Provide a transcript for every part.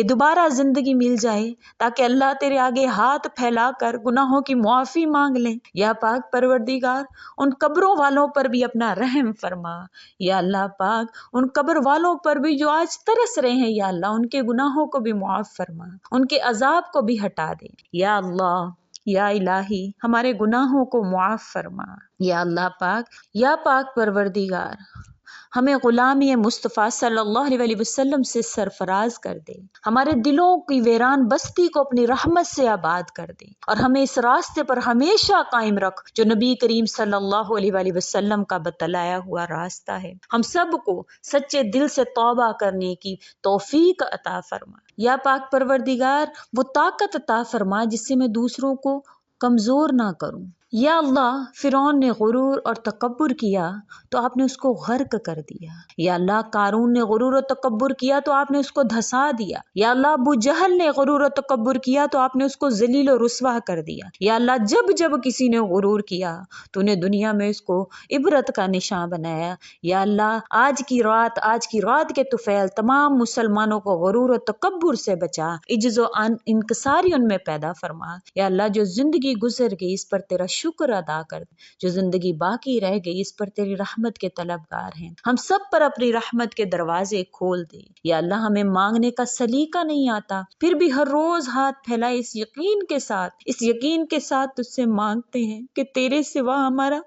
کہ دوبارہ زندگی مل جائے تاکہ اللہ تیرے آگے ہاتھ پھیلا کر گناہوں کی معافی مانگ لیں۔ یا پاک پروردگار ان قبروں والوں پر بھی اپنا رحم فرما۔ یا اللہ پاک ان قبر والوں پر بھی جو آج ترس رہے ہیں، یا اللہ ان کے گناہوں کو بھی معاف فرما، ان کے عذاب کو بھی ہٹا دے۔ یا اللہ، یا الہی ہمارے گناہوں کو معاف فرما۔ یا اللہ پاک، یا پاک پروردگار ہمیں غلامی مصطفیٰ صلی اللہ علیہ وسلم سے سرفراز کر دے، ہمارے دلوں کی ویران بستی کو اپنی رحمت سے آباد کر دے، اور ہمیں اس راستے پر ہمیشہ قائم رکھ جو نبی کریم صلی اللہ علیہ وسلم کا بتلایا ہوا راستہ ہے۔ ہم سب کو سچے دل سے توبہ کرنے کی توفیق عطا فرما۔ یا پاک پروردگار وہ طاقت عطا فرما جس سے میں دوسروں کو کمزور نہ کروں۔ یا اللہ فرعون نے غرور اور تکبر کیا تو آپ نے اس کو غرق کر دیا۔ یا اللہ قارون نے غرور و تکبر کیا تو آپ نے اس کو دھسا دیا۔ یا اللہ ابو جہل نے غرور و تکبر کیا تو آپ نے اس کو ذلیل و رسوا کر دیا۔ یا اللہ جب جب کسی نے غرور کیا تو نے دنیا میں اس کو عبرت کا نشان بنایا۔ یا اللہ آج کی رات کے طفیل تمام مسلمانوں کو غرور و تکبر سے بچا، عجز و انکساری ان میں پیدا فرما۔ یا اللہ جو زندگی گزر گئی اس پر تیرا شکر ادا کر، جو زندگی باقی رہ گئی اس پر تیری رحمت کے طلبگار ہیں، ہم سب پر اپنی رحمت کے دروازے کھول دے۔ یا اللہ ہمیں مانگنے کا سلیقہ نہیں آتا، پھر بھی ہر روز ہاتھ پھیلائے اس یقین کے ساتھ تجھ سے مانگتے ہیں کہ تیرے سوا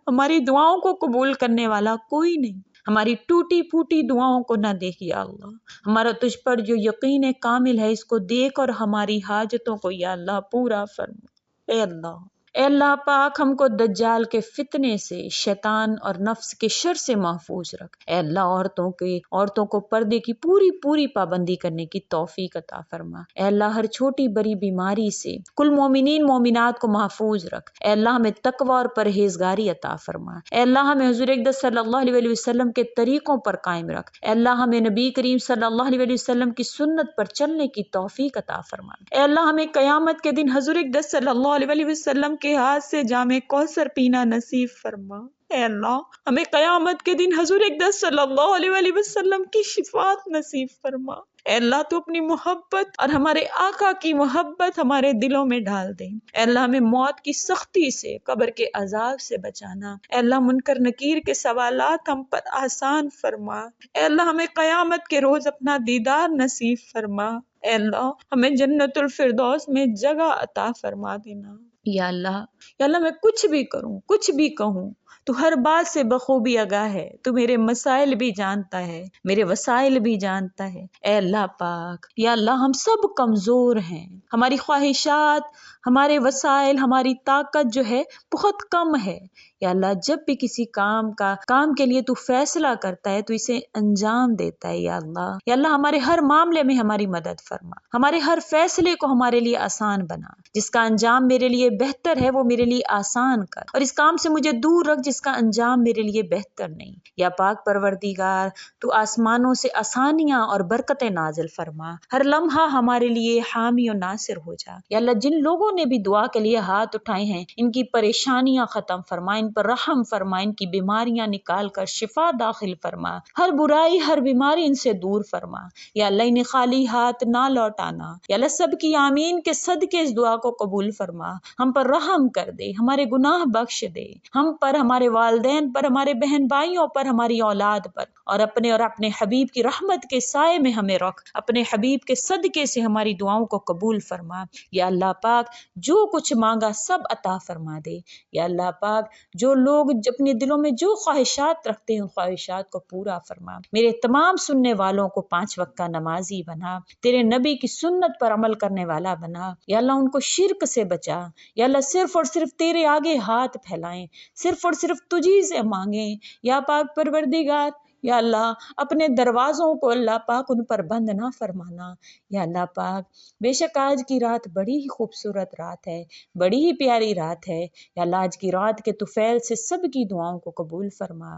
ہماری دعاؤں کو قبول کرنے والا کوئی نہیں۔ ہماری ٹوٹی پھوٹی دعاؤں کو نہ دیکھ یا اللہ، ہمارا تجھ پر جو یقین کامل ہے اس کو دیکھ اور ہماری حاجتوں کو یا اللہ پورا فرما۔ اے اللہ پاک ہم کو دجال کے فتنے سے، شیطان اور نفس کے شر سے محفوظ رکھ۔ اے اللہ عورتوں کو پردے کی پوری پابندی کرنے کی توفیق عطا فرما۔ اے اللہ ہر چھوٹی بڑی بیماری سے کل مومنین مومنات کو محفوظ رکھ۔ اے اللہ ہمیں تقوی اور پرہیزگاری عطا فرما۔ اے اللہ ہمیں حضور اقدس صلی اللہ علیہ وسلم کے طریقوں پر قائم رکھ۔ اے اللہ ہمیں نبی کریم صلی اللہ علیہ وسلم کی سنت پر چلنے کی توفیق عطا فرما۔ اے اللہ ہمیں قیامت کے دن حضور اقدس صلی اللہ علیہ وسلم کے ہاتھ سے جام کوثر پینا نصیب فرما۔ اے اللہ ہمیں قیامت کے دن حضور اقدس صلی اللہ علیہ وسلم کی شفاعت نصیب فرما۔ اے اللہ تو اپنی محبت اور ہمارے آقا کی محبت ہمارے دلوں میں ڈال دے۔ اے اللہ ہمیں موت کی سختی سے، قبر کے عذاب سے بچانا۔ اے اللہ منکر نکیر کے سوالات ہم پر آسان فرما۔ اے اللہ ہمیں قیامت کے روز اپنا دیدار نصیب فرما۔ اے اللہ ہمیں جنت الفردوس میں جگہ عطا فرما دینا۔ یا اللہ میں کچھ بھی کروں، کچھ بھی کہوں، تو ہر بات سے بخوبی آگاہ ہے، تو میرے مسائل بھی جانتا ہے، میرے وسائل بھی جانتا ہے۔ اے اللہ پاک، یا اللہ ہم سب کمزور ہیں، ہماری خواہشات، ہمارے وسائل، ہماری طاقت جو ہے بہت کم ہے۔ یا اللہ جب بھی کسی کام کے لیے تو فیصلہ کرتا ہے تو اسے انجام دیتا ہے۔ یا اللہ ہمارے ہر معاملے میں ہماری مدد فرما، ہمارے ہر فیصلے کو ہمارے لیے آسان بنا، جس کا انجام میرے لیے بہتر ہے وہ میرے لیے آسان کر، اور اس کام سے مجھے دور رکھ جس کا انجام میرے لیے بہتر نہیں۔ یا پاک پروردگار تو آسمانوں سے آسانیاں اور برکتیں نازل فرما، ہر لمحہ ہمارے لیے حامی و ناصر ہو جا۔ یا اللہ جن لوگوں نے بھی دعا کے لیے ہاتھ اٹھائے ہیں ان کی پریشانیاں ختم فرما، ان پر رحم فرما، ان کی بیماریاں نکال کر شفا داخل فرما، ہر برائی ہر بیماری ان سے دور فرما۔ یا اللہ انہیں خالی ہاتھ نہ لوٹانا۔ یا اللہ سب کی آمین کے صدقے اس دعا کو قبول فرما، ہم پر رحم کر دے، ہمارے گناہ بخش دے، ہم پر، ہمارے والدین پر، ہمارے بہن بھائیوں پر، ہماری اولاد پر، اور اپنے حبیب کی رحمت کے سائے میں ہمیں رکھ، اپنے حبیب کے صدقے سے ہماری دعاؤں کو قبول فرما۔ یا اللہ پاک جو کچھ مانگا سب عطا فرما دے۔ یا اللہ پاک جو لوگ اپنے دلوں میں جو خواہشات رکھتے ہیں خواہشات کو پورا فرما، میرے تمام سننے والوں کو 5 وقت کا نمازی بنا، تیرے نبی کی سنت پر عمل کرنے والا بنا۔ یا اللہ ان کو شرک سے بچا۔ یا اللہ صرف اور صرف تیرے آگے ہاتھ پھیلائیں، صرف اور صرف تجھی سے مانگیں۔ یا پاک پروردگار، یا اللہ اپنے دروازوں کو اللہ پاک ان پر بند نہ فرمانا۔ یا اللہ پاک بے شک آج کی رات بڑی ہی خوبصورت رات ہے، بڑی ہی پیاری رات ہے۔ یا اللہ آج کی رات کے طفیل سے سب کی دعاؤں کو قبول فرما۔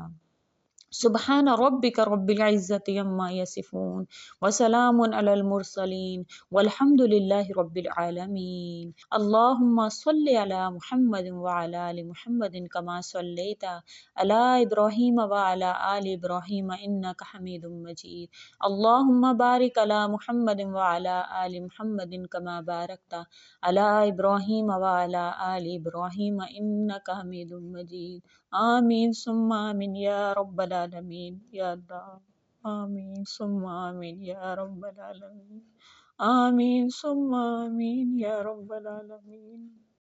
سبحان ربك رب العزة عما يصفون وسلام على المرسلين والحمد لله رب العالمين. اللهم صل على محمد وعلى آل محمد كما صليت على إبراهيم وعلى آل إبراهيم إنك حميد مجيد. اللهم بارك على محمد وعلى آل محمد كما باركت على إبراهيم وعلى آل إبراهيم إنك حميد مجيد. آمین ثم آمین یا رب العالمین یا اللہ. آمین ثم آمین یا رب العالمین. آمین ثم آمین یا رب العالمین.